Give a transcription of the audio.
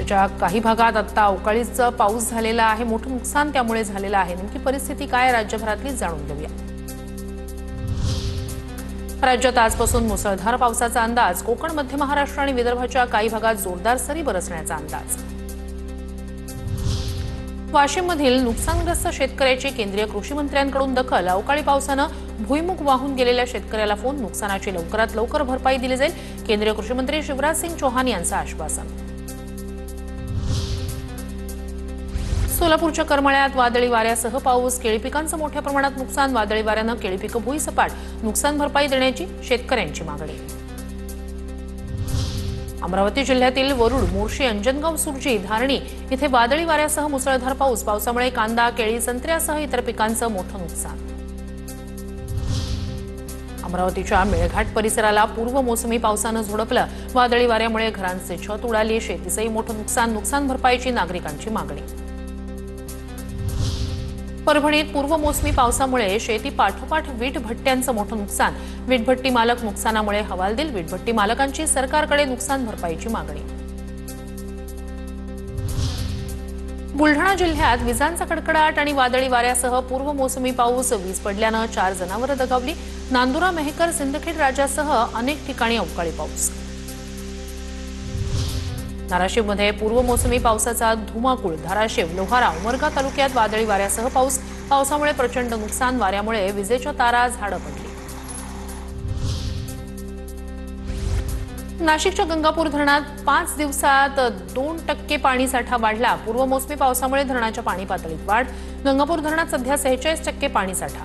राज्याच्या काही भागात आता अवकाळीचा पाऊस झालेला आहे, मोठं नुकसान त्यामुळे झालेलं आहे। नेमकी परिस्थिती काय राज्यभरातली जाणून घेऊया। राज्यात आजपासून मुसळधार पावसाचा अंदाज। कोकण, मध्य महाराष्ट्र आणि विदर्भाच्या काही भागात जोरदार सरी बरसण्याचा अंदाज। वाशिममधील नुकसानग्रस्त शेतकऱ्याची केंद्रीय कृषी मंत्र्यांकडून दखल। अवकाळी पावसानं भुईमुग वाहून गेलेल्या शेतकऱ्याला फोन। नुकसानाची लवकरात लवकर भरपाई दिली जाईल, केंद्रीय कृषी मंत्री शिवराज सिंग चौहान यांचं आश्वासन। सोलापूरच्या करमाळ्यात वादळी वाऱ्यासह पाऊस। केळी पिकांचं मोठ्या प्रमाणात नुकसान। वादळी वाऱ्यानं केळी पिकं भुईसपाट। नुकसान भरपाई देण्याची शेतकऱ्यांची मागणी। अमरावती जिल्ह्यातील वरुड, मोर्शी, अंजनगाव, सुरजी, धारणी इथे वादळी वाऱ्यासह मुसळधार पाऊस। पावसामुळे कांदा, केळी, संत्र्यासह इतर पिकांचं मोठं नुकसान। अमरावतीच्या मेळघाट परिसराला पूर्व मोसमी पावसानं झोडपलं। वादळी वाऱ्यामुळे घरांचे छत उडाली, शेतीचंही मोठं नुकसान। नुकसान भरपाईची नागरिकांची मागणी। परभणीत पूर्व मोसमी पावसामुळे शेती पाठोपाठ वीट भट्ट्यांचं मोठं नुकसान। वीटभट्टी मालक नुकसानामुळे हवालदिल। वीटभट्टी मालकांची सरकारकडे नुकसान भरपाईची मागणी। बुलढाणा जिल्ह्यात विजांचा कडकडाट आणि वादळी वाऱ्यासह पूर्व मोसमी पाऊस। वीज पडल्यानं 4 जनावरं दगावली। नांदुरा, मेहकर, सिंदखेड राजासह अनेक ठिकाणी अवकाळी पाऊस। धाराशिवमध्ये पूर्व मोसमी पावसाचा धुमाकूळ। धाराशिव, लोहारा, उमरगा तालुक्यात वादळी वाऱ्यासह पाऊस। पावसामुळे प्रचंड नुकसान। वाऱ्यामुळे विजेच्या तारा, झाडं पडली। नाशिकच्या गंगापूर धरणात 5 दिवसात 2% पाणीसाठा वाढला। पूर्व मोसमी पावसामुळे धरणाच्या पाणी पातळीत वाढ। गंगापूर धरणात सध्या 46% पाणीसाठा।